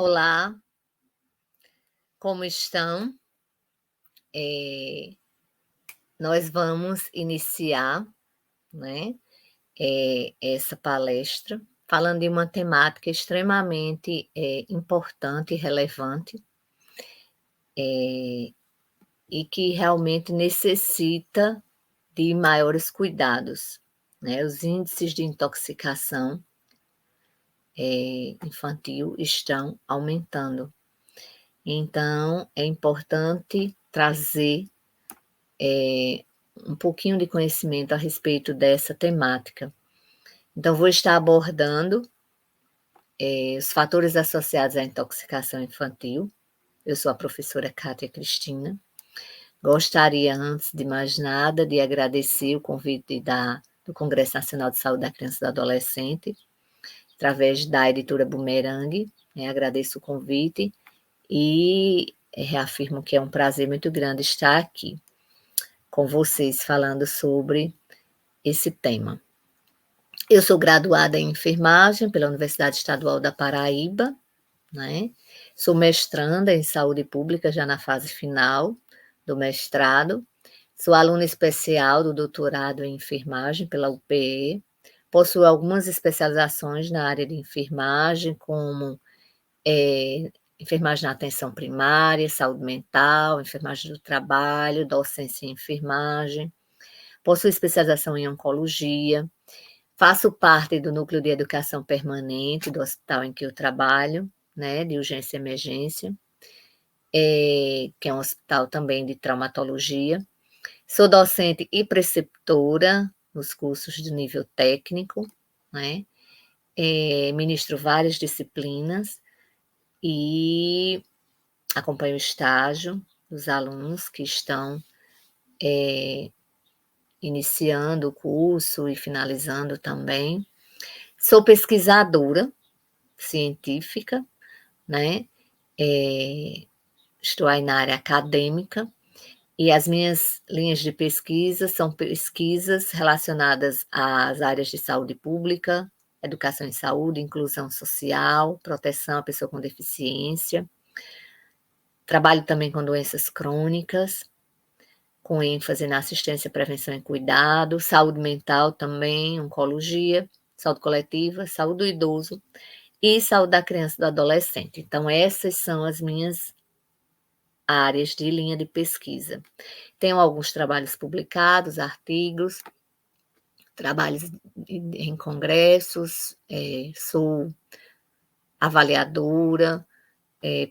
Olá, como estão? Nós vamos iniciar, né, essa palestra falando de uma temática extremamente importante e relevante, e que realmente necessita de maiores cuidados, né? Os índices de intoxicação infantil estão aumentando. Então, é importante trazer um pouquinho de conhecimento a respeito dessa temática. Então, vou estar abordando os fatores associados à intoxicação infantil. Eu sou a professora Kátia Cristina. Gostaria, antes de mais nada, de agradecer o convite do Congresso Nacional de Saúde da Criança e do Adolescente, através da editora Bumerangue. Agradeço o convite e reafirmo que é um prazer muito grande estar aqui com vocês falando sobre esse tema. Eu sou graduada em enfermagem pela Universidade Estadual da Paraíba, né? Sou mestranda em saúde pública já na fase final do mestrado. Sou aluna especial do doutorado em enfermagem pela UPE. Possuo algumas especializações na área de enfermagem, como enfermagem na atenção primária, saúde mental, enfermagem do trabalho, docência em enfermagem. Possuo especialização em oncologia. Faço parte do núcleo de educação permanente do hospital em que eu trabalho, né, de urgência e emergência, que é um hospital também de traumatologia. Sou docente e preceptora nos cursos de nível técnico, né, ministro várias disciplinas e acompanho o estágio dos alunos que estão iniciando o curso e finalizando também. Sou pesquisadora científica, né? Estou aí na área acadêmica e as minhas linhas de pesquisa são pesquisas relacionadas às áreas de saúde pública, educação em saúde, inclusão social, proteção à pessoa com deficiência. Trabalho também com doenças crônicas, com ênfase na assistência, prevenção e cuidado, saúde mental também, oncologia, saúde coletiva, saúde do idoso e saúde da criança e do adolescente. Então, essas são as minhas áreas de linha de pesquisa. Tenho alguns trabalhos publicados, artigos, trabalhos em congressos, sou avaliadora,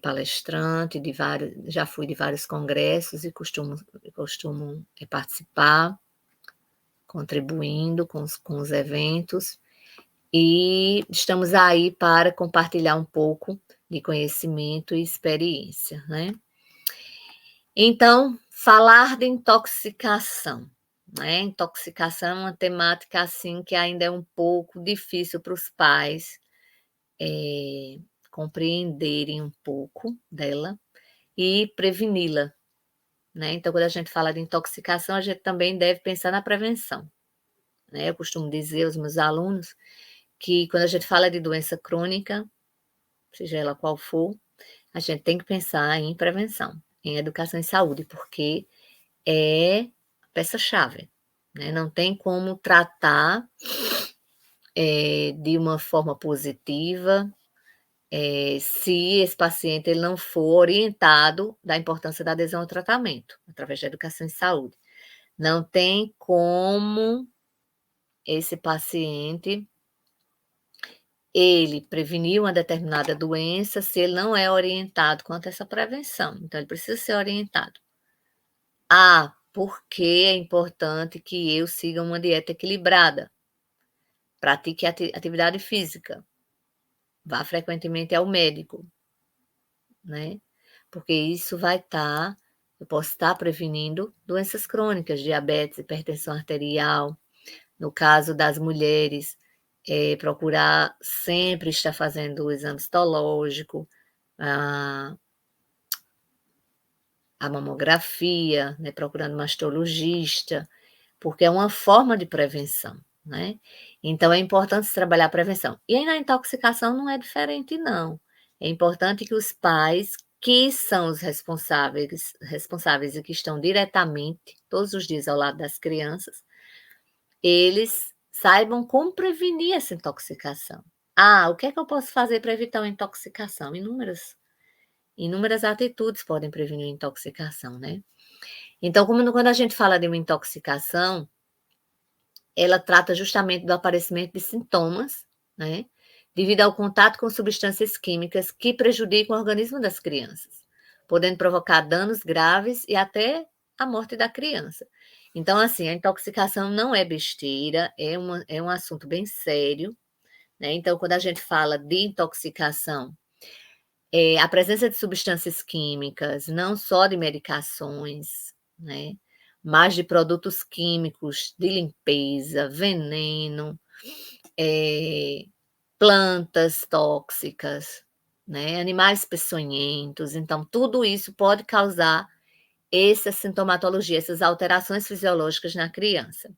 palestrante de vários, já fui de vários congressos e costumo participar, contribuindo com os eventos, e estamos aí para compartilhar um pouco de conhecimento e experiência, né? Então, falar de intoxicação, né? Intoxicação é uma temática assim que ainda é um pouco difícil para os pais compreenderem um pouco dela e preveni-la, né? Então, quando a gente fala de intoxicação, a gente também deve pensar na prevenção, né? Eu costumo dizer aos meus alunos que quando a gente fala de doença crônica, seja ela qual for, a gente tem que pensar em prevenção, em educação em saúde, porque é a peça-chave, né? Não tem como tratar de uma forma positiva se esse paciente ele não for orientado da importância da adesão ao tratamento, através da educação em saúde. Não tem como esse paciente ele prevenir uma determinada doença se ele não é orientado quanto a essa prevenção. Então, ele precisa ser orientado. Por que é importante que eu siga uma dieta equilibrada? Pratique atividade física. Vá frequentemente ao médico, né? Porque isso vai eu posso estar prevenindo doenças crônicas, diabetes, hipertensão arterial. No caso das mulheres, procurar sempre estar fazendo o exame histológico, a mamografia, né, procurando mastologista, porque é uma forma de prevenção, né? Então, é importante trabalhar a prevenção. E aí, na intoxicação não é diferente, não. É importante que os pais, que são os responsáveis e que estão diretamente, todos os dias ao lado das crianças, eles saibam como prevenir essa intoxicação. O que é que eu posso fazer para evitar uma intoxicação? Inúmeras atitudes podem prevenir a intoxicação, né? Então, quando a gente fala de uma intoxicação, ela trata justamente do aparecimento de sintomas, né? Devido ao contato com substâncias químicas que prejudicam o organismo das crianças, podendo provocar danos graves e até a morte da criança. Então, assim, a intoxicação não é besteira, é um assunto bem sério, né? Então, quando a gente fala de intoxicação, a presença de substâncias químicas, não só de medicações, né? Mas de produtos químicos de limpeza, veneno, plantas tóxicas, né? Animais peçonhentos. Então, tudo isso pode causar essa sintomatologia, essas alterações fisiológicas na criança,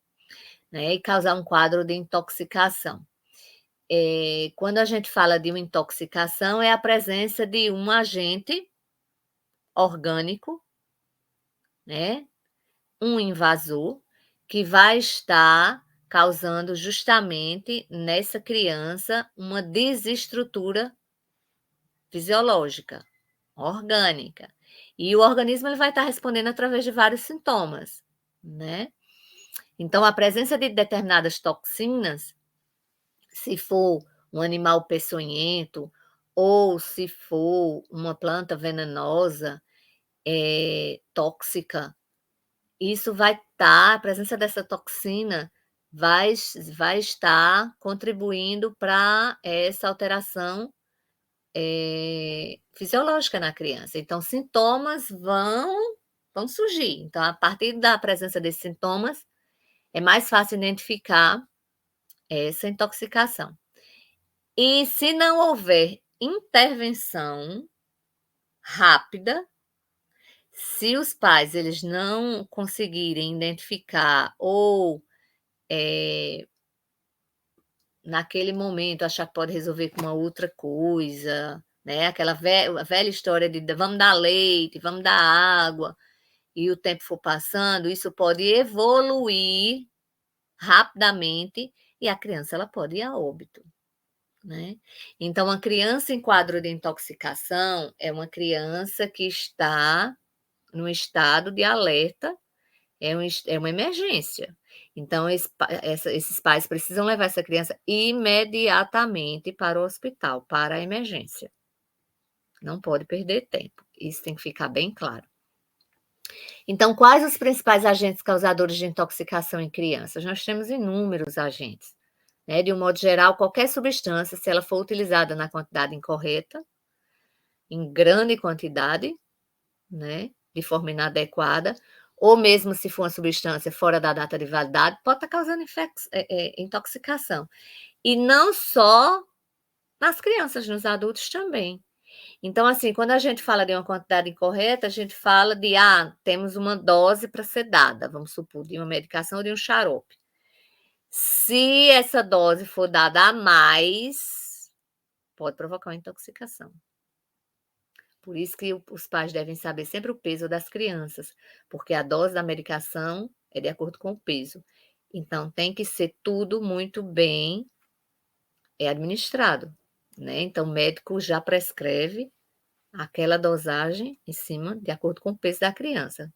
né? E causar um quadro de intoxicação. Quando a gente fala de uma intoxicação, é a presença de um agente orgânico, né? Um invasor, que vai estar causando justamente nessa criança uma desestrutura fisiológica, orgânica. E o organismo ele vai estar respondendo através de vários sintomas, né? Então, a presença de determinadas toxinas, se for um animal peçonhento ou se for uma planta venenosa, tóxica, isso vai estar, a presença dessa toxina vai estar contribuindo para essa alteração fisiológica na criança. Então, sintomas vão surgir. Então, a partir da presença desses sintomas, é mais fácil identificar essa intoxicação. E se não houver intervenção rápida, se os pais eles não conseguirem identificar ou naquele momento achar que pode resolver com uma outra coisa, né? Aquela velha história de vamos dar leite, vamos dar água, e o tempo for passando, isso pode evoluir rapidamente e a criança ela pode ir a óbito, né? Então, uma criança em quadro de intoxicação é uma criança que está no estado de alerta, é uma emergência. Então, esses pais precisam levar essa criança imediatamente para o hospital, para a emergência. Não pode perder tempo. Isso tem que ficar bem claro. Então, quais os principais agentes causadores de intoxicação em crianças? Nós temos inúmeros agentes. Né? De um modo geral, qualquer substância, se ela for utilizada na quantidade incorreta, em grande quantidade, né? De forma inadequada, ou mesmo se for uma substância fora da data de validade, pode estar causando intoxicação. E não só nas crianças, nos adultos também. Então, assim, quando a gente fala de uma quantidade incorreta, a gente fala de, temos uma dose para ser dada, vamos supor, de uma medicação ou de um xarope. Se essa dose for dada a mais, pode provocar uma intoxicação. Por isso que os pais devem saber sempre o peso das crianças, porque a dose da medicação é de acordo com o peso. Então, tem que ser tudo muito bem administrado, né? Então, o médico já prescreve aquela dosagem em cima, de acordo com o peso da criança.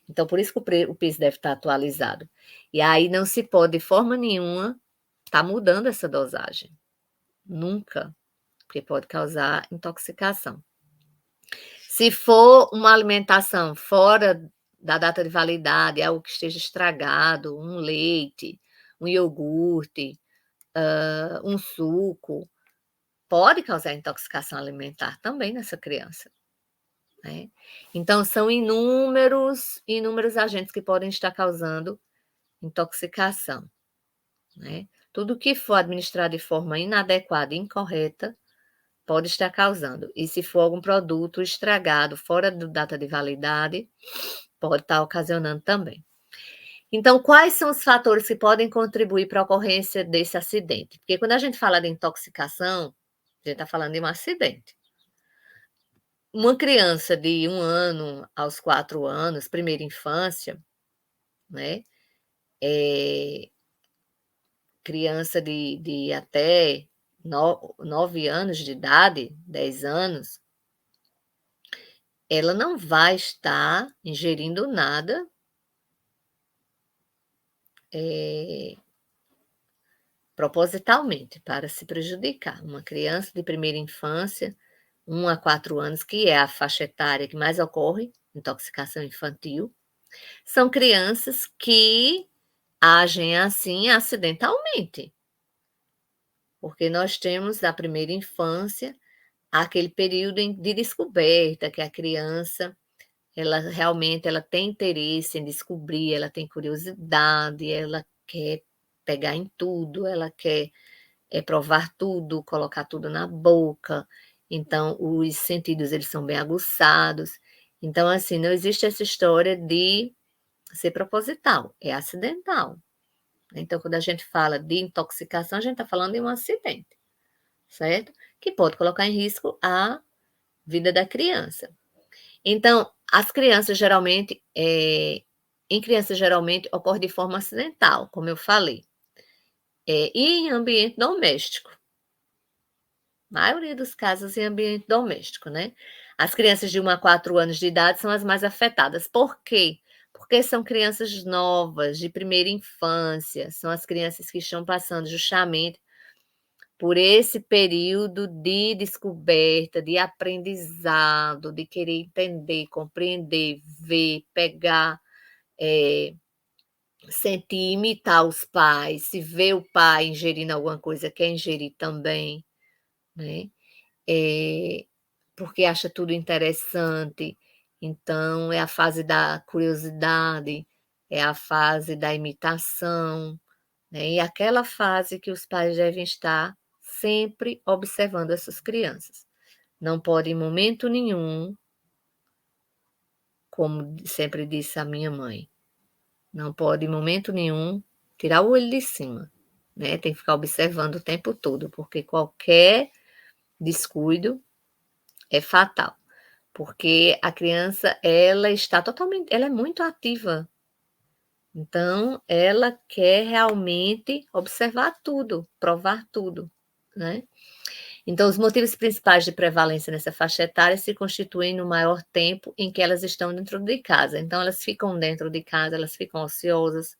Então, por isso que o peso deve estar atualizado. E aí não se pode, de forma nenhuma, estar mudando essa dosagem. Nunca, porque pode causar intoxicação. Se for uma alimentação fora da data de validade, algo que esteja estragado, um leite, um iogurte, um suco, pode causar intoxicação alimentar também nessa criança. Né? Então, são inúmeros agentes que podem estar causando intoxicação. Né? Tudo que for administrado de forma inadequada e incorreta pode estar causando. E se for algum produto estragado, fora da data de validade, pode estar ocasionando também. Então, quais são os fatores que podem contribuir para a ocorrência desse acidente? Porque quando a gente fala de intoxicação, a gente está falando de um acidente. Uma criança de 1 ano aos 4 anos, primeira infância, né, criança de até 9 anos de idade, 10 anos, ela não vai estar ingerindo nada, eh, propositalmente, para se prejudicar. Uma criança de primeira infância, 1 a 4 anos, que é a faixa etária que mais ocorre intoxicação infantil, são crianças que agem assim acidentalmente, porque nós temos a primeira infância aquele período de descoberta que a criança, ela realmente ela tem interesse em descobrir, ela tem curiosidade, ela quer pegar em tudo, ela quer provar tudo, colocar tudo na boca. Então, os sentidos eles são bem aguçados. Então, assim, não existe essa história de ser proposital, é acidental. Então, quando a gente fala de intoxicação, a gente está falando de um acidente, certo? Que pode colocar em risco a vida da criança. Então, as crianças geralmente, em crianças geralmente ocorre de forma acidental, como eu falei, e em ambiente doméstico. Maioria dos casos em ambiente doméstico, né. As crianças de 1 a 4 anos de idade são as mais afetadas. Por quê? Porque são crianças novas, de primeira infância, são as crianças que estão passando justamente por esse período de descoberta, de aprendizado, de querer entender, compreender, ver, pegar, eh, sentir, imitar os pais, se vê o pai ingerindo alguma coisa, quer ingerir também, né. Eh, Porque acha tudo interessante, então é a fase da curiosidade, é a fase da imitação, né, e aquela fase que os pais devem estar sempre observando essas crianças. Não pode em momento nenhum, como sempre disse a minha mãe, não pode em momento nenhum tirar o olho de cima, né, tem que ficar observando o tempo todo, porque qualquer descuido é fatal. Porque a criança, ela é muito ativa, então ela quer realmente observar tudo, provar tudo, né. Então os motivos principais de prevalência nessa faixa etária se constituem no maior tempo em que elas estão dentro de casa, então elas ficam dentro de casa, elas ficam ociosas,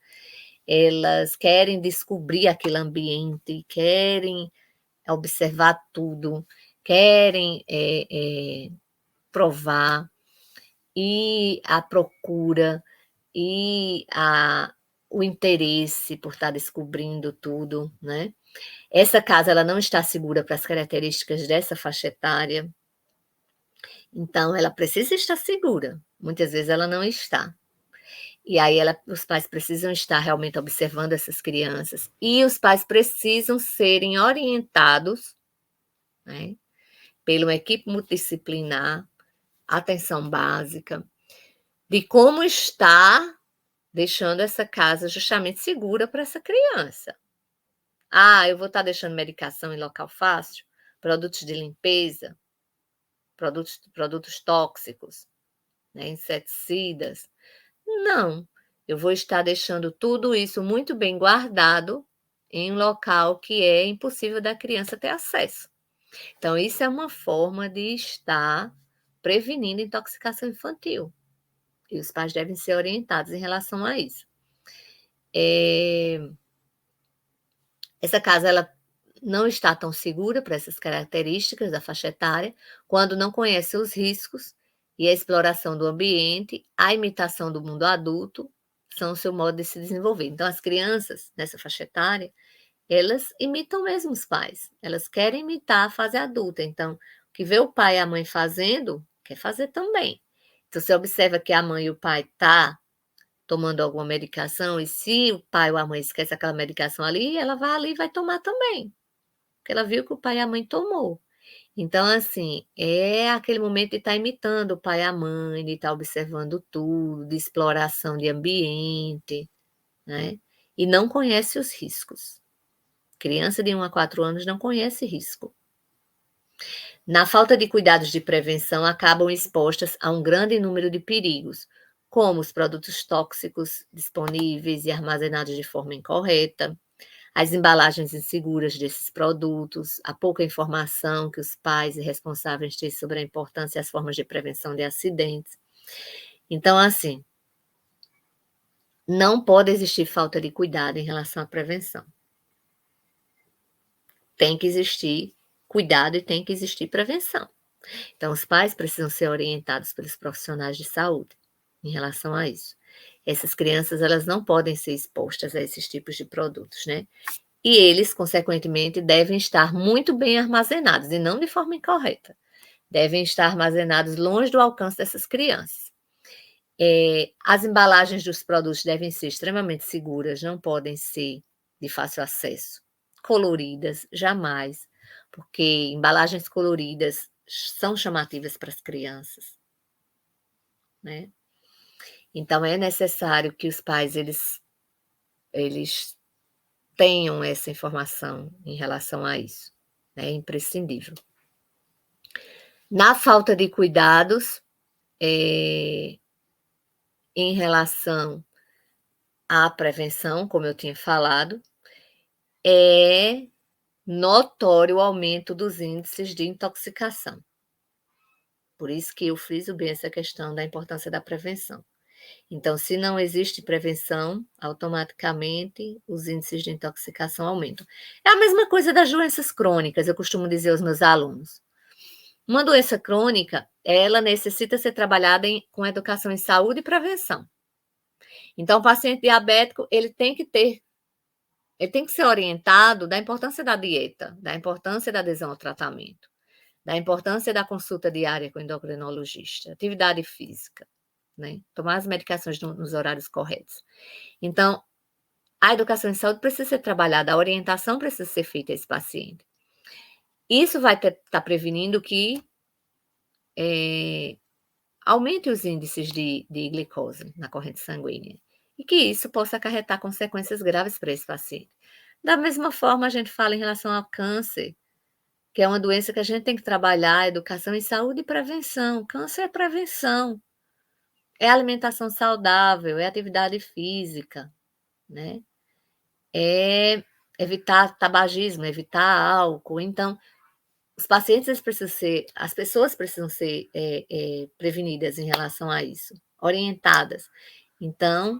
elas querem descobrir aquele ambiente, querem observar tudo, querem, provar. E a procura, e a o interesse por estar descobrindo tudo, né. Essa casa ela não está segura para as características dessa faixa etária, então ela precisa estar segura, muitas vezes ela não está. E aí os pais precisam estar realmente observando essas crianças, e os pais precisam serem orientados, né, pela uma equipe multidisciplinar, atenção básica, de como está deixando essa casa justamente segura para essa criança. Ah, eu vou estar deixando medicação em local fácil, produtos de limpeza, produtos tóxicos, né, inseticidas. Não, eu vou estar deixando tudo isso muito bem guardado em um local que é impossível da criança ter acesso. Então, isso é uma forma de estar prevenindo intoxicação infantil. E os pais devem ser orientados em relação a isso. Eh, Essa casa ela não está tão segura para essas características da faixa etária, quando não conhece os riscos e a exploração do ambiente, a imitação do mundo adulto são o seu modo de se desenvolver. Então, as crianças nessa faixa etária, elas imitam mesmo os pais, elas querem imitar a fase adulta. Então, o que vê o pai e a mãe fazendo, quer fazer também. Então, você observa que a mãe e o pai tomando alguma medicação, e se o pai ou a mãe esquece aquela medicação ali, ela vai ali e vai tomar também, porque ela viu que o pai e a mãe tomou. Então, assim, é aquele momento de estar imitando o pai e a mãe, de estar observando tudo, de exploração de ambiente, né, e não conhece os riscos. Criança de 1 a 4 anos não conhece risco. Na falta de cuidados de prevenção, acabam expostas a um grande número de perigos, como os produtos tóxicos disponíveis e armazenados de forma incorreta, as embalagens inseguras desses produtos, a pouca informação que os pais e responsáveis têm sobre a importância e as formas de prevenção de acidentes. Então, assim, não pode existir falta de cuidado em relação à prevenção. Tem que existir cuidado e tem que existir prevenção. Então, os pais precisam ser orientados pelos profissionais de saúde em relação a isso. Essas crianças, elas não podem ser expostas a esses tipos de produtos, né? E eles, consequentemente, devem estar muito bem armazenados e não de forma incorreta. Devem estar armazenados longe do alcance dessas crianças. As embalagens dos produtos devem ser extremamente seguras, não podem ser de fácil acesso. Coloridas, jamais, porque embalagens coloridas são chamativas para as crianças, né? Então é necessário que os pais eles tenham essa informação em relação a isso, né? É imprescindível. Na falta de cuidados, em relação à prevenção, como eu tinha falado, é notório o aumento dos índices de intoxicação. Por isso que eu friso bem essa questão da importância da prevenção. Então, se não existe prevenção, automaticamente os índices de intoxicação aumentam. É a mesma coisa das doenças crônicas, eu costumo dizer aos meus alunos. Uma doença crônica, ela necessita ser trabalhada com educação em saúde e prevenção. Então, o paciente diabético, ele tem que ser orientado da importância da dieta, da importância da adesão ao tratamento, da importância da consulta diária com o endocrinologista, atividade física, né? Tomar as medicações nos horários corretos. Então, a educação em saúde precisa ser trabalhada, a orientação precisa ser feita a esse paciente. Isso vai estar prevenindo que aumente os índices de glicose na corrente sanguínea e que isso possa acarretar consequências graves para esse paciente. Da mesma forma, a gente fala em relação ao câncer, que é uma doença que a gente tem que trabalhar, educação em saúde e prevenção. Câncer é prevenção, é alimentação saudável, é atividade física, né? É evitar tabagismo, evitar álcool. Então, os pacientes eles precisam ser, as pessoas precisam ser prevenidas em relação a isso, orientadas. Então,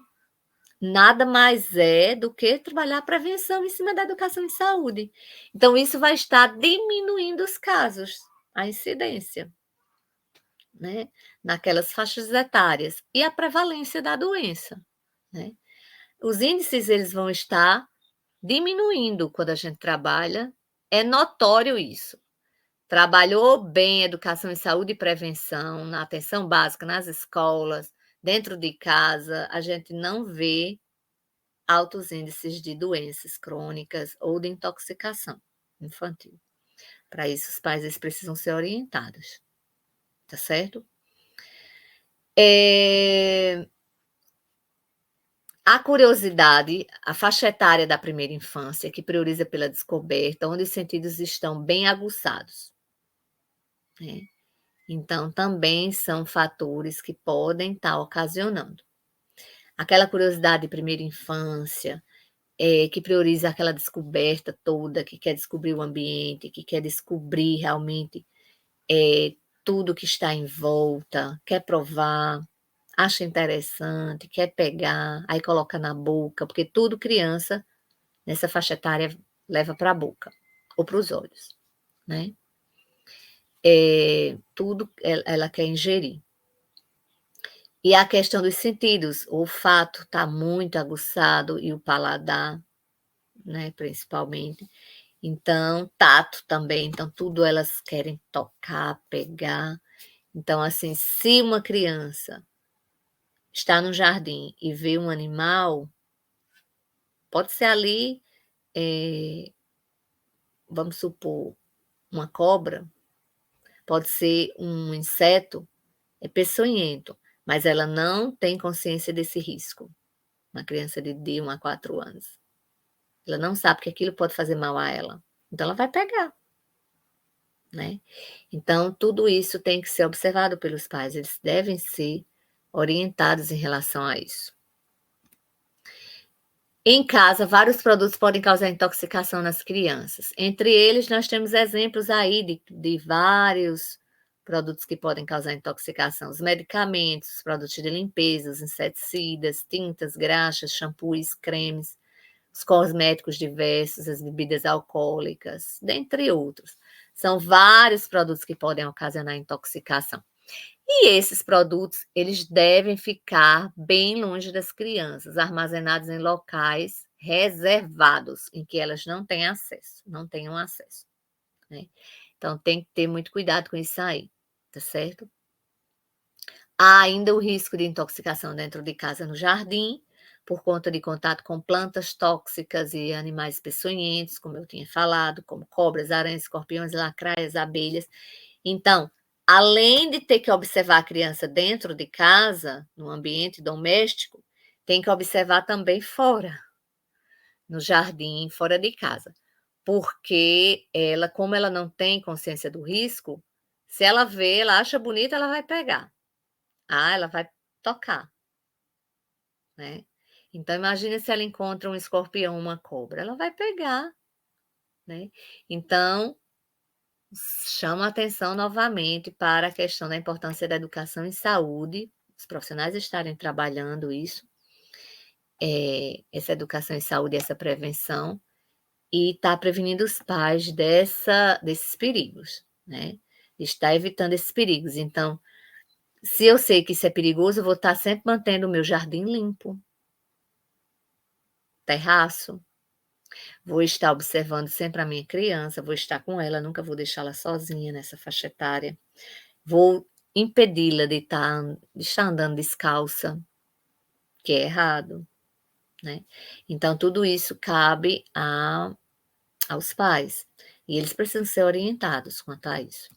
nada mais é do que trabalhar a prevenção em cima da educação em saúde. Então, isso vai estar diminuindo os casos, a incidência, né, naquelas faixas etárias e a prevalência da doença, né? Os índices eles vão estar diminuindo quando a gente trabalha, é notório isso. Trabalhou bem educação em saúde e prevenção, na atenção básica, nas escolas, dentro de casa, a gente não vê altos índices de doenças crônicas ou de intoxicação infantil. Para isso, os pais eles precisam ser orientados, tá certo? A curiosidade, a faixa etária da primeira infância, que prioriza pela descoberta, onde os sentidos estão bem aguçados, né? Então, também são fatores que podem estar ocasionando. Aquela curiosidade de primeira infância, que prioriza aquela descoberta toda, que quer descobrir o ambiente, que quer descobrir realmente tudo que está em volta, quer provar, acha interessante, quer pegar, aí coloca na boca, porque tudo criança, nessa faixa etária, leva para a boca ou para os olhos, né? Tudo ela quer ingerir. E a questão dos sentidos, o olfato está muito aguçado e o paladar, né, principalmente. Então, tato também, então tudo elas querem tocar, pegar. Então, assim, se uma criança está no jardim e vê um animal, pode ser ali, vamos supor, uma cobra, pode ser um inseto, é peçonhento, mas ela não tem consciência desse risco. Uma criança de 1 a 4 anos. Ela não sabe que aquilo pode fazer mal a ela. Então ela vai pegar. né? Então, tudo isso tem que ser observado pelos pais, eles devem ser orientados em relação a isso. Em casa, vários produtos podem causar intoxicação nas crianças. Entre eles, nós temos exemplos aí de vários produtos que podem causar intoxicação: os medicamentos, os produtos de limpeza, os inseticidas, tintas, graxas, shampoos, cremes, os cosméticos diversos, as bebidas alcoólicas, dentre outros. São vários produtos que podem ocasionar intoxicação. E esses produtos, eles devem ficar bem longe das crianças, armazenados em locais reservados, em que elas não tenham acesso, né? Então, tem que ter muito cuidado com isso aí, tá certo? Há ainda o risco de intoxicação dentro de casa no jardim, por conta de contato com plantas tóxicas e animais peçonhentos, como eu tinha falado, como cobras, aranhas, escorpiões, lacraias, abelhas. Então, além de ter que observar a criança dentro de casa, no ambiente doméstico, tem que observar também fora, no jardim, fora de casa. Porque ela, como ela não tem consciência do risco, se ela vê, ela acha bonita, ela vai pegar. Ah, ela vai tocar, né? Então, imagina se ela encontra um escorpião, uma cobra, ela vai pegar, né? Então, chama a atenção novamente para a questão da importância da educação em saúde, os profissionais estarem trabalhando isso, essa educação em saúde, essa prevenção, e estar prevenindo os pais desses perigos, né? Está evitando esses perigos. Então, se eu sei que isso é perigoso, eu vou estar sempre mantendo o meu jardim limpo, terraço, vou estar observando sempre a minha criança, vou estar com ela, nunca vou deixá-la sozinha nessa faixa etária. Vou impedi-la de estar andando descalça, que é errado, né? Então, tudo isso cabe aos pais, e eles precisam ser orientados quanto a isso.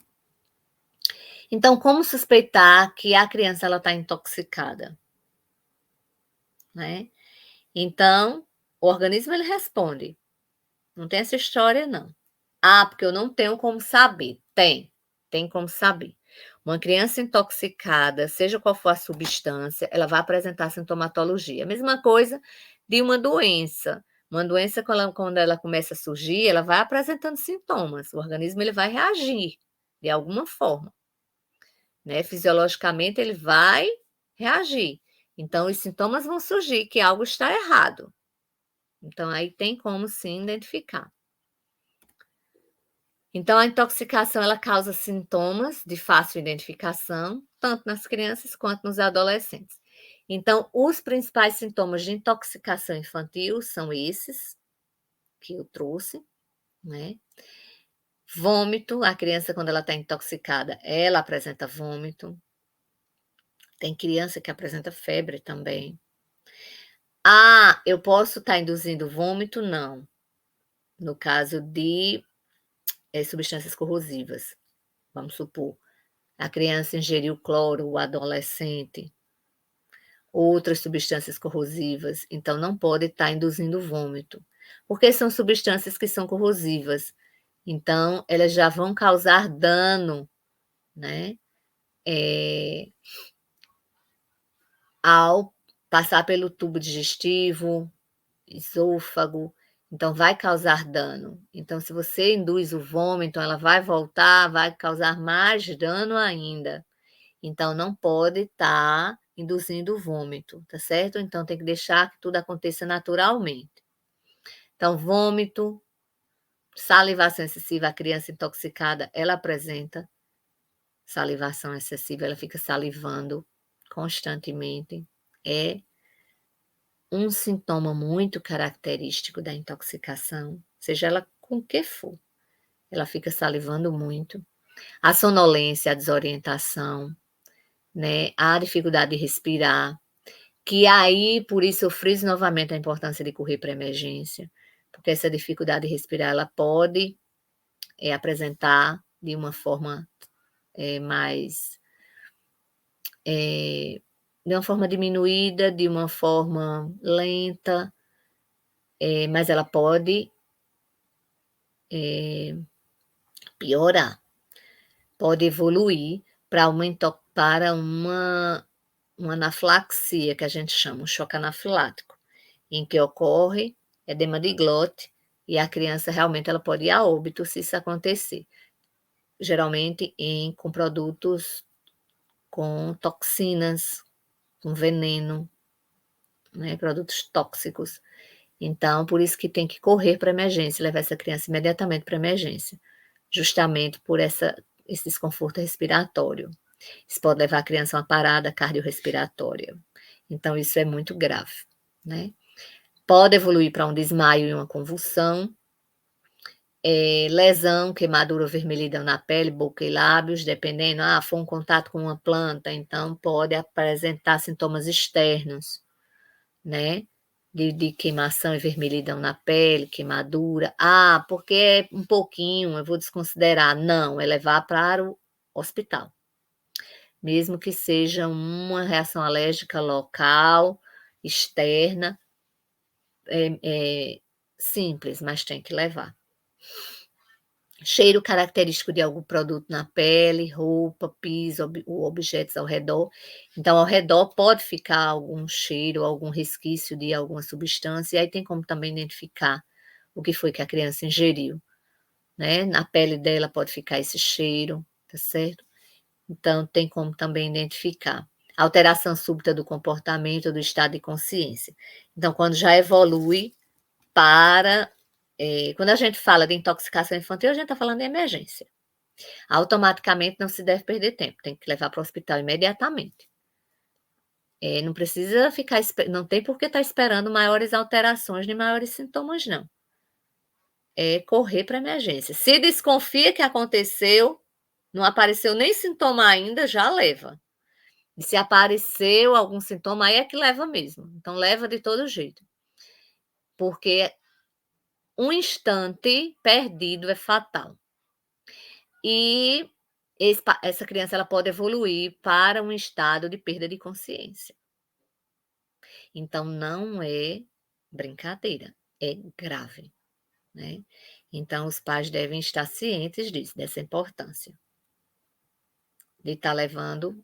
Então, como suspeitar que a criança está intoxicada, né? Então, o organismo ele responde. Não tem essa história, não. Ah, porque eu não tenho como saber. Tem como saber. Uma criança intoxicada, seja qual for a substância, ela vai apresentar sintomatologia. A mesma coisa de uma doença. Uma doença, quando ela começa a surgir, ela vai apresentando sintomas. O organismo ele vai reagir de alguma forma, né? Fisiologicamente, ele vai reagir. Então, os sintomas vão surgir que algo está errado. Então, aí tem como sim identificar. Então, a intoxicação ela causa sintomas de fácil identificação, tanto nas crianças quanto nos adolescentes. Então, os principais sintomas de intoxicação infantil são esses que eu trouxe, né? Vômito, a criança, quando ela está intoxicada, ela apresenta vômito. Tem criança que apresenta febre também. Ah, eu posso estar induzindo vômito? Não. No caso de substâncias corrosivas, vamos supor. A criança ingeriu cloro, o adolescente, outras substâncias corrosivas, então não pode estar induzindo vômito, porque são substâncias que são corrosivas, então elas já vão causar dano, né? Ao passar pelo tubo digestivo, esôfago, então vai causar dano. Então, se você induz o vômito, ela vai voltar, vai causar mais dano ainda. Então, não pode estar induzindo o vômito, tá certo? Então, tem que deixar que tudo aconteça naturalmente. Então, vômito, salivação excessiva, a criança intoxicada, ela apresenta salivação excessiva, ela fica salivando constantemente. É um sintoma muito característico da intoxicação, seja ela com o que for. Ela fica salivando muito. A sonolência, a desorientação, né? A dificuldade de respirar, que aí, por isso, eu friso novamente a importância de correr para emergência, porque essa dificuldade de respirar, ela pode apresentar de uma forma mais, de uma forma diminuída, de uma forma lenta, mas ela pode piorar, pode evoluir para uma anafilaxia, que a gente chama, um choque anafilático, em que ocorre edema de glote e a criança realmente ela pode ir a óbito se isso acontecer. Geralmente com produtos com toxinas, com veneno, né, produtos tóxicos. Então, por isso que tem que correr para emergência, levar essa criança imediatamente para emergência, justamente por esse desconforto respiratório. Isso pode levar a criança a uma parada cardiorrespiratória. Então, isso é muito grave, né? Pode evoluir para um desmaio e uma convulsão, lesão, queimadura ou vermelhidão na pele, boca e lábios, dependendo, foi um contato com uma planta, então pode apresentar sintomas externos, né? De queimação e vermelhidão na pele, queimadura. Porque é um pouquinho, eu vou desconsiderar. Não, é levar para o hospital. Mesmo que seja uma reação alérgica local, externa, simples, mas tem que levar. Cheiro característico de algum produto na pele, roupa, piso ou objetos ao redor. Então, ao redor pode ficar algum cheiro, algum resquício de alguma substância, e aí tem como também identificar o que foi que a criança ingeriu, né? Na pele dela pode ficar esse cheiro, tá certo? Então, tem como também identificar. Alteração súbita do comportamento, do estado de consciência. Então, quando já evolui para quando a gente fala de intoxicação infantil, a gente está falando de emergência. Automaticamente não se deve perder tempo, tem que levar para o hospital imediatamente. Não precisa ficar, não tem por que estar esperando maiores alterações nem maiores sintomas, não. É correr para emergência. Se desconfia que aconteceu, não apareceu nem sintoma ainda, já leva. E se apareceu algum sintoma, aí é que leva mesmo. Então, leva de todo jeito. Porque um instante perdido é fatal. E essa criança ela pode evoluir para um estado de perda de consciência. Então, não é brincadeira, é grave, né? Então, os pais devem estar cientes disso, dessa importância de estar levando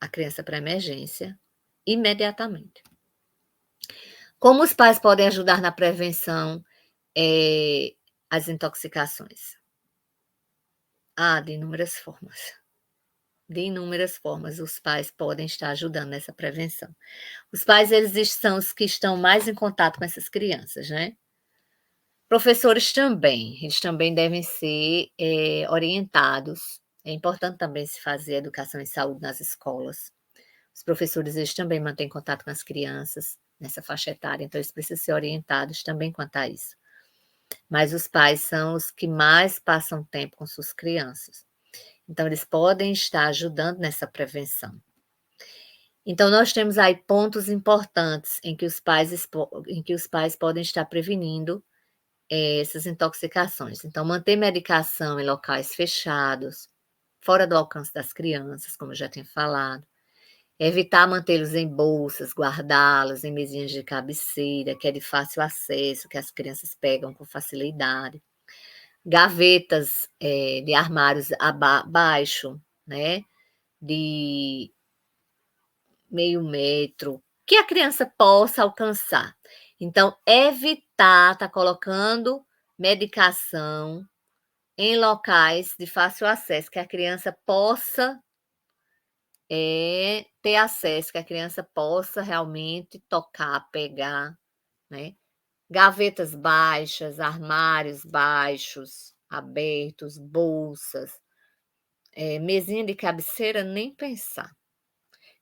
a criança para emergência imediatamente. Como os pais podem ajudar na prevenção às intoxicações? De inúmeras formas. De inúmeras formas, os pais podem estar ajudando nessa prevenção. Os pais, eles são os que estão mais em contato com essas crianças, né? Professores também, eles também devem ser orientados. É importante também se fazer educação em saúde nas escolas. Os professores, eles também mantêm contato com as crianças nessa faixa etária, então eles precisam ser orientados também quanto a isso. Mas os pais são os que mais passam tempo com suas crianças. Então, eles podem estar ajudando nessa prevenção. Então, nós temos aí pontos importantes em que os pais podem estar prevenindo essas intoxicações. Então, manter medicação em locais fechados, fora do alcance das crianças, como eu já tinha falado. Evitar mantê-los em bolsas, guardá-los em mesinhas de cabeceira, que é de fácil acesso, que as crianças pegam com facilidade. Gavetas de armários abaixo, né? De meio metro, que a criança possa alcançar. Então, evitar estar colocando medicação em locais de fácil acesso, que a criança possa ter acesso, que a criança possa realmente tocar, pegar, né? Gavetas baixas, armários baixos, abertos, bolsas, mesinha de cabeceira, nem pensar.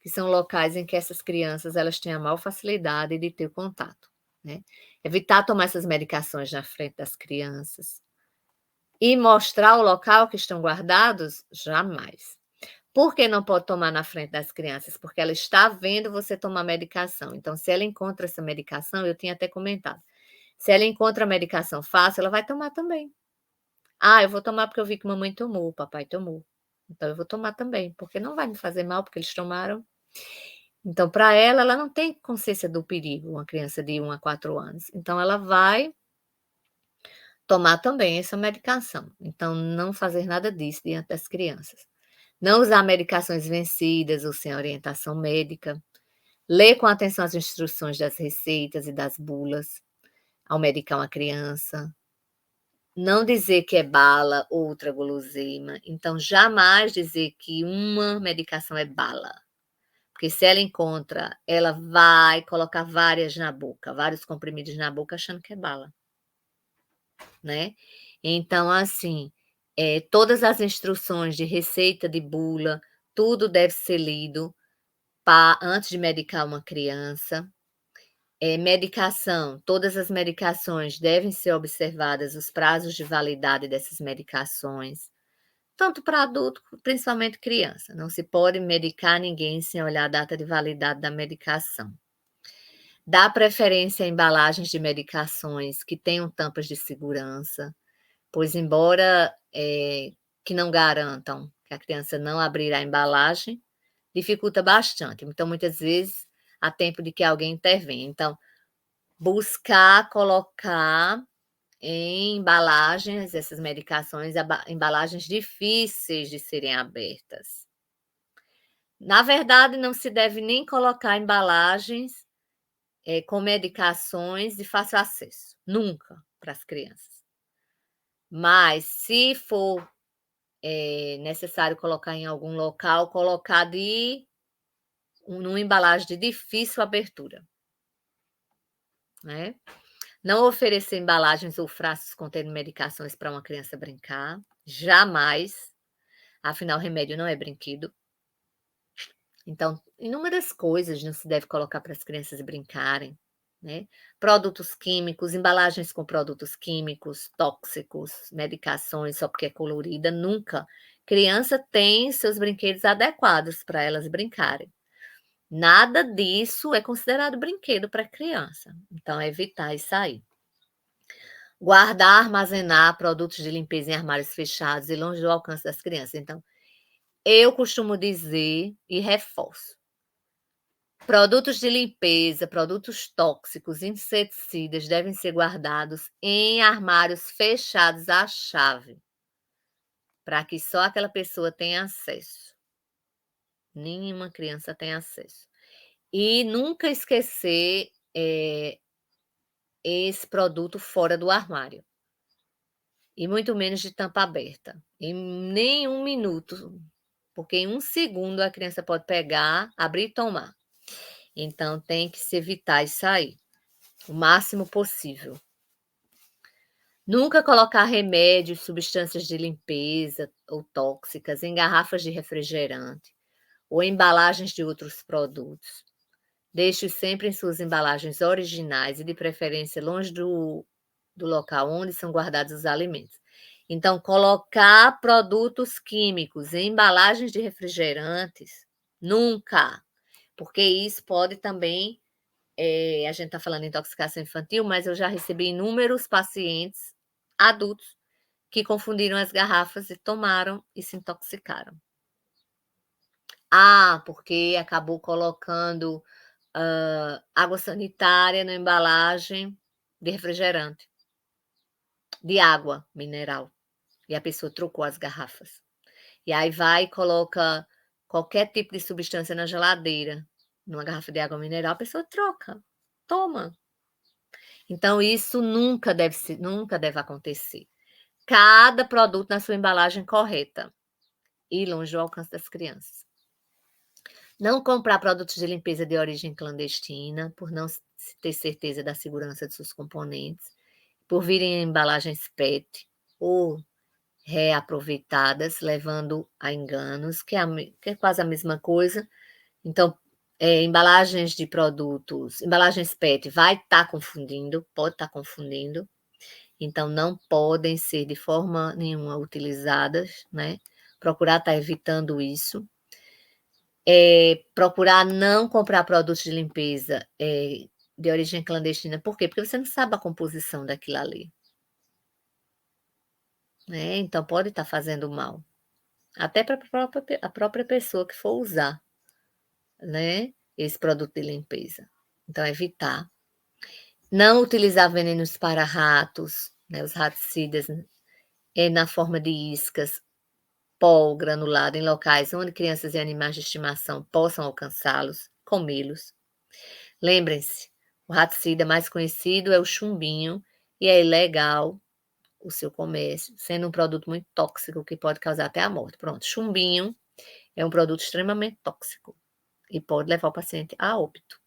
Que são locais em que essas crianças elas têm a maior facilidade de ter contato, né? Evitar tomar essas medicações na frente das crianças. E mostrar o local que estão guardados? Jamais. Por que não pode tomar na frente das crianças? Porque ela está vendo você tomar medicação. Então, se ela encontra essa medicação, eu tinha até comentado, se ela encontra a medicação fácil, ela vai tomar também. Eu vou tomar porque eu vi que mamãe tomou, o papai tomou. Então, eu vou tomar também, porque não vai me fazer mal, porque eles tomaram. Então, para ela não tem consciência do perigo, uma criança de 1 a 4 anos. Então, ela vai tomar também essa medicação. Então, não fazer nada disso diante das crianças. Não usar medicações vencidas ou sem orientação médica. Ler com atenção as instruções das receitas e das bulas ao medicar uma criança. Não dizer que é bala ou outra guloseima. Então, jamais dizer que uma medicação é bala. Porque se ela encontra, ela vai colocar várias na boca, vários comprimidos na boca, achando que é bala, né? Então, assim, todas as instruções de receita de bula, tudo deve ser lido antes de medicar uma criança. Medicação, todas as medicações devem ser observadas, os prazos de validade dessas medicações, tanto para adulto, principalmente criança. Não se pode medicar ninguém sem olhar a data de validade da medicação. Dá preferência a embalagens de medicações que tenham tampas de segurança, pois embora que não garantam que a criança não abrirá a embalagem, dificulta bastante. Então, muitas vezes, há tempo de que alguém intervenha. Então, buscar colocar em embalagens, essas medicações, embalagens difíceis de serem abertas. Na verdade, não se deve nem colocar embalagens com medicações de fácil acesso, nunca, para as crianças. Mas, se for necessário colocar em algum local, colocar numa embalagem de difícil abertura, né? Não oferecer embalagens ou frascos contendo medicações para uma criança brincar, jamais. Afinal, remédio não é brinquedo. Então, inúmeras coisas não se deve colocar para as crianças brincarem, né? Produtos químicos, embalagens com produtos químicos, tóxicos, medicações só porque é colorida, nunca. Criança tem seus brinquedos adequados para elas brincarem. Nada disso é considerado brinquedo para criança. Então, evitar isso aí. Guardar, armazenar produtos de limpeza em armários fechados e longe do alcance das crianças. Então, eu costumo dizer e reforço: produtos de limpeza, produtos tóxicos, inseticidas devem ser guardados em armários fechados à chave, para que só aquela pessoa tenha acesso. Nenhuma criança tem acesso. E nunca esquecer esse produto fora do armário. E muito menos de tampa aberta. Em nem 1 minuto, porque em 1 segundo a criança pode pegar, abrir e tomar. Então tem que se evitar isso aí, o máximo possível. Nunca colocar remédios, substâncias de limpeza ou tóxicas em garrafas de refrigerante ou embalagens de outros produtos. Deixe-os sempre em suas embalagens originais e, de preferência, longe do local onde são guardados os alimentos. Então, colocar produtos químicos em embalagens de refrigerantes, nunca, porque isso pode também, a gente está falando de intoxicação infantil, mas eu já recebi inúmeros pacientes adultos que confundiram as garrafas e tomaram e se intoxicaram. Porque acabou colocando água sanitária na embalagem de refrigerante, de água mineral, e a pessoa trocou as garrafas. E aí vai e coloca qualquer tipo de substância na geladeira, numa garrafa de água mineral, a pessoa troca, toma. Então isso nunca deve acontecer. Cada produto na sua embalagem correta e longe do alcance das crianças. Não comprar produtos de limpeza de origem clandestina, por não se ter certeza da segurança de seus componentes, por virem em embalagens PET ou reaproveitadas, levando a enganos, que é quase a mesma coisa. Então, embalagens de produtos, embalagens PET vai estar confundindo, pode estar confundindo. Então, não podem ser de forma nenhuma utilizadas, né? Procurar estar evitando isso. Procurar não comprar produtos de limpeza de origem clandestina. Por quê? Porque você não sabe a composição daquilo ali. Né? Então, pode estar fazendo mal. Até para a própria pessoa que for usar, né? Esse produto de limpeza. Então, evitar. Não utilizar venenos para ratos, né? Os raticidas na forma de iscas, pó granulado em locais onde crianças e animais de estimação possam alcançá-los, comê-los. Lembrem-se, o raticida mais conhecido é o chumbinho e é ilegal o seu comércio, sendo um produto muito tóxico que pode causar até a morte. Pronto, chumbinho é um produto extremamente tóxico e pode levar o paciente a óbito.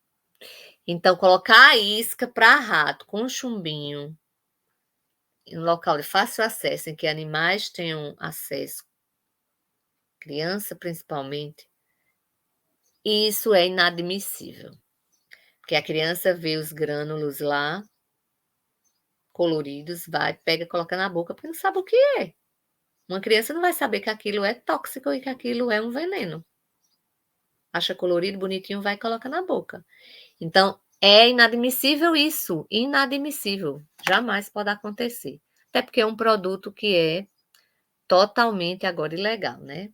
Então, colocar a isca para rato com chumbinho em um local de fácil acesso, em que animais tenham acesso, criança principalmente, isso é inadmissível. Porque a criança vê os grânulos lá, coloridos, vai, pega, coloca na boca, porque não sabe o que é. Uma criança não vai saber que aquilo é tóxico e que aquilo é um veneno. Acha colorido, bonitinho, vai e coloca na boca. Então, é inadmissível isso, inadmissível. Jamais pode acontecer. Até porque é um produto que é totalmente agora ilegal, né?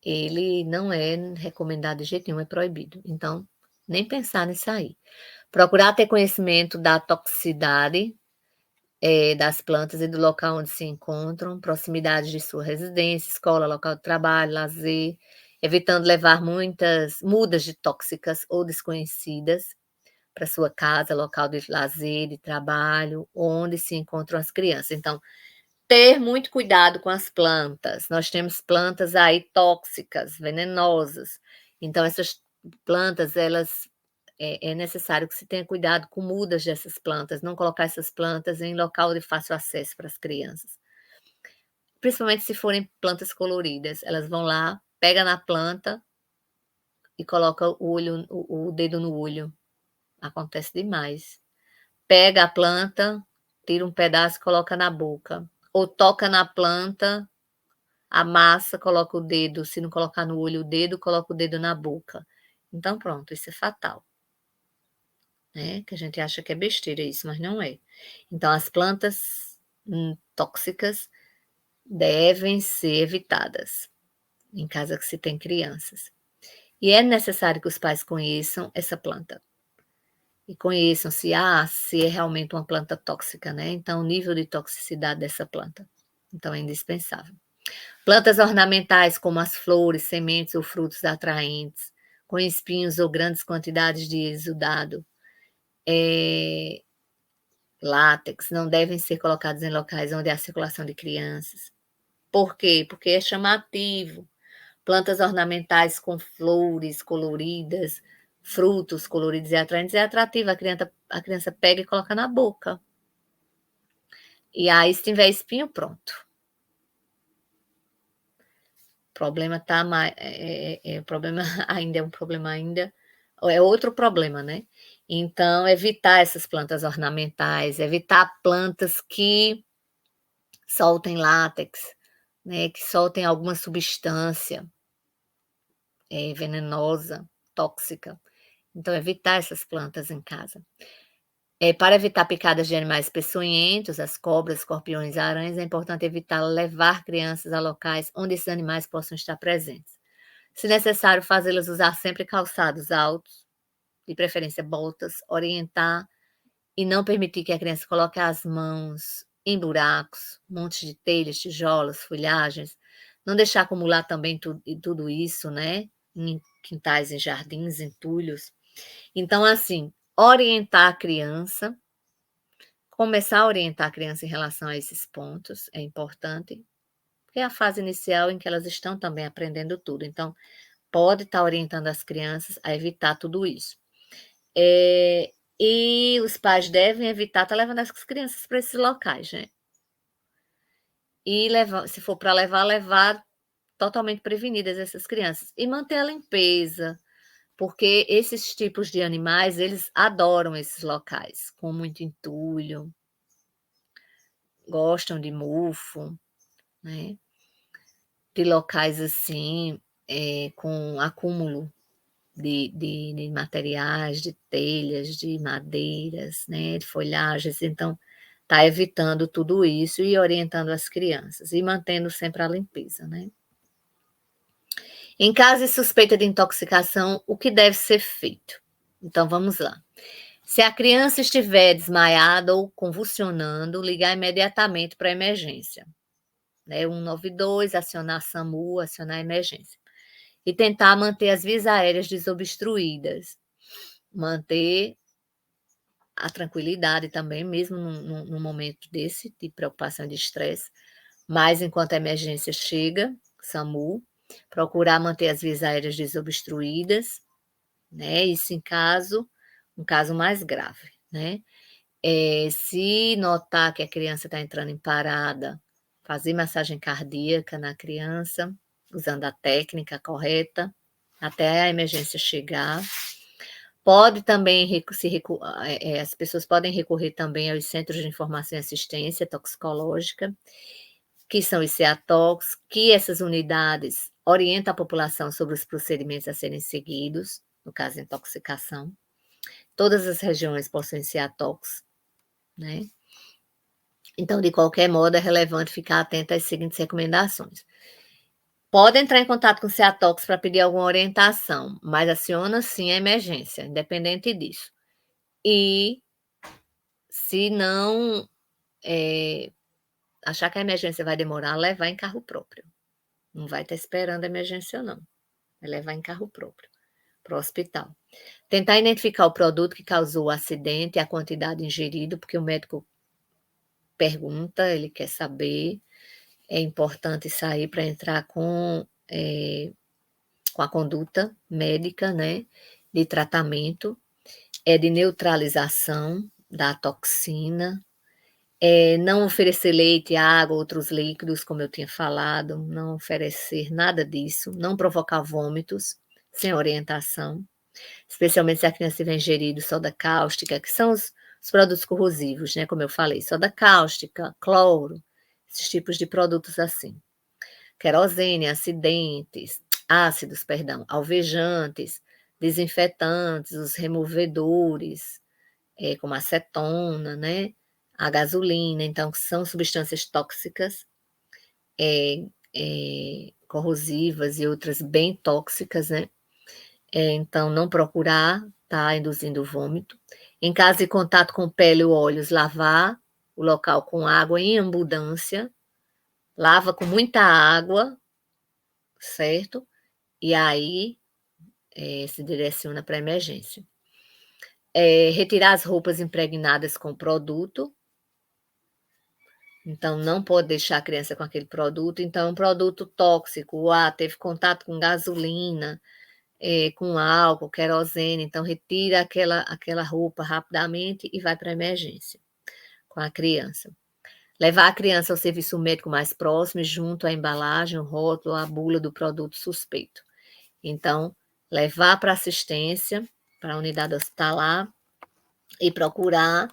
Ele não é recomendado de jeito nenhum, é proibido. Então, nem pensar nisso aí. Procurar ter conhecimento da toxicidade das plantas e do local onde se encontram, proximidade de sua residência, escola, local de trabalho, lazer, evitando levar muitas mudas de tóxicas ou desconhecidas para sua casa, local de lazer, de trabalho, onde se encontram as crianças. Então, ter muito cuidado com as plantas. Nós temos plantas aí tóxicas, venenosas. Então, essas plantas, elas é necessário que se tenha cuidado com mudas dessas plantas, não colocar essas plantas em local de fácil acesso para as crianças. Principalmente se forem plantas coloridas, elas vão lá, pega na planta e coloca o dedo no olho. Acontece demais. Pega a planta, tira um pedaço e coloca na boca. Ou toca na planta, amassa, coloca o dedo. Se não colocar no olho o dedo, coloca o dedo na boca. Então, pronto, isso é fatal. Né? Que a gente acha que é besteira isso, mas não é. Então, as plantas tóxicas devem ser evitadas em casa que se tem crianças. E é necessário que os pais conheçam essa planta. E conheçam se é realmente uma planta tóxica, né? Então, o nível de toxicidade dessa planta. Então, é indispensável. Plantas ornamentais, como as flores, sementes ou frutos atraentes, com espinhos ou grandes quantidades de exudado, látex, não devem ser colocados em locais onde há circulação de crianças. Por quê? Porque é chamativo. Plantas ornamentais com flores coloridas, frutos coloridos e atraentes, é atrativo. A criança pega e coloca na boca. E aí, se tiver espinho, pronto. O problema tá mais. Problema ainda é um problema ainda. É outro problema, né? Então, evitar essas plantas ornamentais, evitar plantas que soltem látex, né? Que soltem alguma substância venenosa, tóxica. Então, evitar essas plantas em casa. Para evitar picadas de animais peçonhentos, as cobras, escorpiões e aranhas, é importante evitar levar crianças a locais onde esses animais possam estar presentes. Se necessário, fazê-las usar sempre calçados altos, de preferência botas, orientar e não permitir que a criança coloque as mãos em buracos, montes de telhas, tijolos, folhagens, não deixar acumular também tudo isso, né? Em quintais, em jardins, entulhos. Então, assim, orientar a criança, começar a orientar a criança em relação a esses pontos é importante, porque é a fase inicial em que elas estão também aprendendo tudo. Então, pode estar orientando as crianças a evitar tudo isso. E os pais devem evitar estar levando as crianças para esses locais, né? E levar, se for para levar totalmente prevenidas essas crianças. E manter a limpeza, porque esses tipos de animais, eles adoram esses locais, com muito entulho, gostam de mofo, né? De locais assim, com acúmulo de materiais, de telhas, de madeiras, né? De folhagens. Então, está evitando tudo isso e orientando as crianças e mantendo sempre a limpeza, né? Em caso de suspeita de intoxicação, o que deve ser feito? Então, vamos lá. Se a criança estiver desmaiada ou convulsionando, ligar imediatamente para a emergência, né? 192, acionar SAMU, acionar a emergência. E tentar manter as vias aéreas desobstruídas, manter a tranquilidade também, mesmo num momento desse, de preocupação e de estresse, mas enquanto a emergência chega, SAMU, procurar manter as vias aéreas desobstruídas, né? Isso em um caso mais grave, né? Se notar que a criança está entrando em parada, fazer massagem cardíaca na criança, usando a técnica correta, até a emergência chegar. Pode também as pessoas podem recorrer também aos Centros de Informação e Assistência Toxicológica, que são os CEATOX, que essas unidades orientam a população sobre os procedimentos a serem seguidos, no caso de intoxicação. Todas as regiões possuem CEATOX, né? Então, de qualquer modo, é relevante ficar atento às seguintes recomendações. Pode entrar em contato com o CEATOX para pedir alguma orientação, mas aciona sim a emergência, independente disso. E se não achar que a emergência vai demorar, levar em carro próprio. Não vai estar esperando a emergência, não. Vai levar em carro próprio para o hospital. Tentar identificar o produto que causou o acidente e a quantidade ingerida, porque o médico pergunta, ele quer saber. É importante sair para entrar com a conduta médica, né, de tratamento, de neutralização da toxina, não oferecer leite, água, outros líquidos, como eu tinha falado, não oferecer nada disso, não provocar vômitos sem orientação, especialmente se a criança tiver ingerido soda cáustica, que são os produtos corrosivos, né, como eu falei, soda cáustica, cloro, esses tipos de produtos assim. Querosene, ácidos, alvejantes, desinfetantes, os removedores, como acetona, né? A gasolina, então, são substâncias tóxicas, corrosivas e outras bem tóxicas, né? Então, não procurar induzindo vômito. Em caso de contato com pele ou olhos, lavar o local com água em abundância, lava com muita água, certo? E aí se direciona para a emergência. Retirar as roupas impregnadas com o produto. Então, não pode deixar a criança com aquele produto. Então, um produto tóxico, teve contato com gasolina, com álcool, querosene. Então, retira aquela roupa rapidamente e vai para a emergência com a criança. Levar a criança ao serviço médico mais próximo, junto à embalagem, o rótulo, a bula do produto suspeito. Então, levar para assistência, para a unidade hospitalar e procurar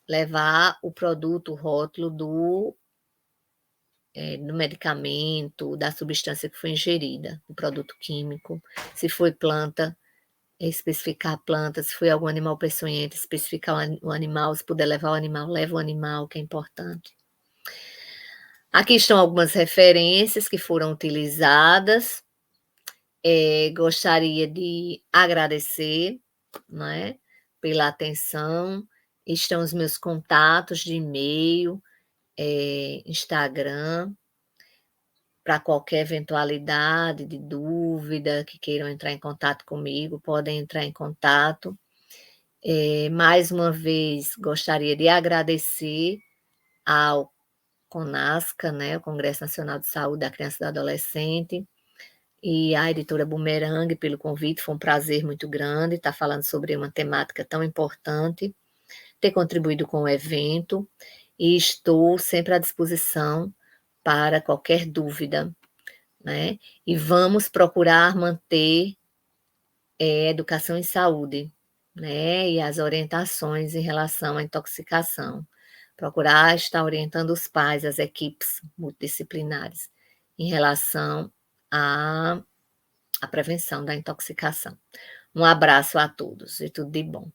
levar o produto, o rótulo do medicamento, da substância que foi ingerida, do produto químico. Se foi planta, especificar a planta. Se foi algum animal peçonhento, especificar o animal. Se puder levar o animal, leva o animal, que é importante. Aqui estão algumas referências que foram utilizadas. Gostaria de agradecer, né, pela atenção. Estão os meus contatos de e-mail, Instagram, para qualquer eventualidade de dúvida, que queiram entrar em contato comigo, podem entrar em contato. Mais uma vez, gostaria de agradecer ao CONASCA, né, o Congresso Nacional de Saúde da Criança e do Adolescente, e à editora Bumerangue pelo convite. Foi um prazer muito grande estar falando sobre uma temática tão importante, ter contribuído com o evento, e estou sempre à disposição para qualquer dúvida, né? E vamos procurar manter educação em saúde, né? E as orientações em relação à intoxicação. Procurar estar orientando os pais, as equipes multidisciplinares, em relação à prevenção da intoxicação. Um abraço a todos e tudo de bom.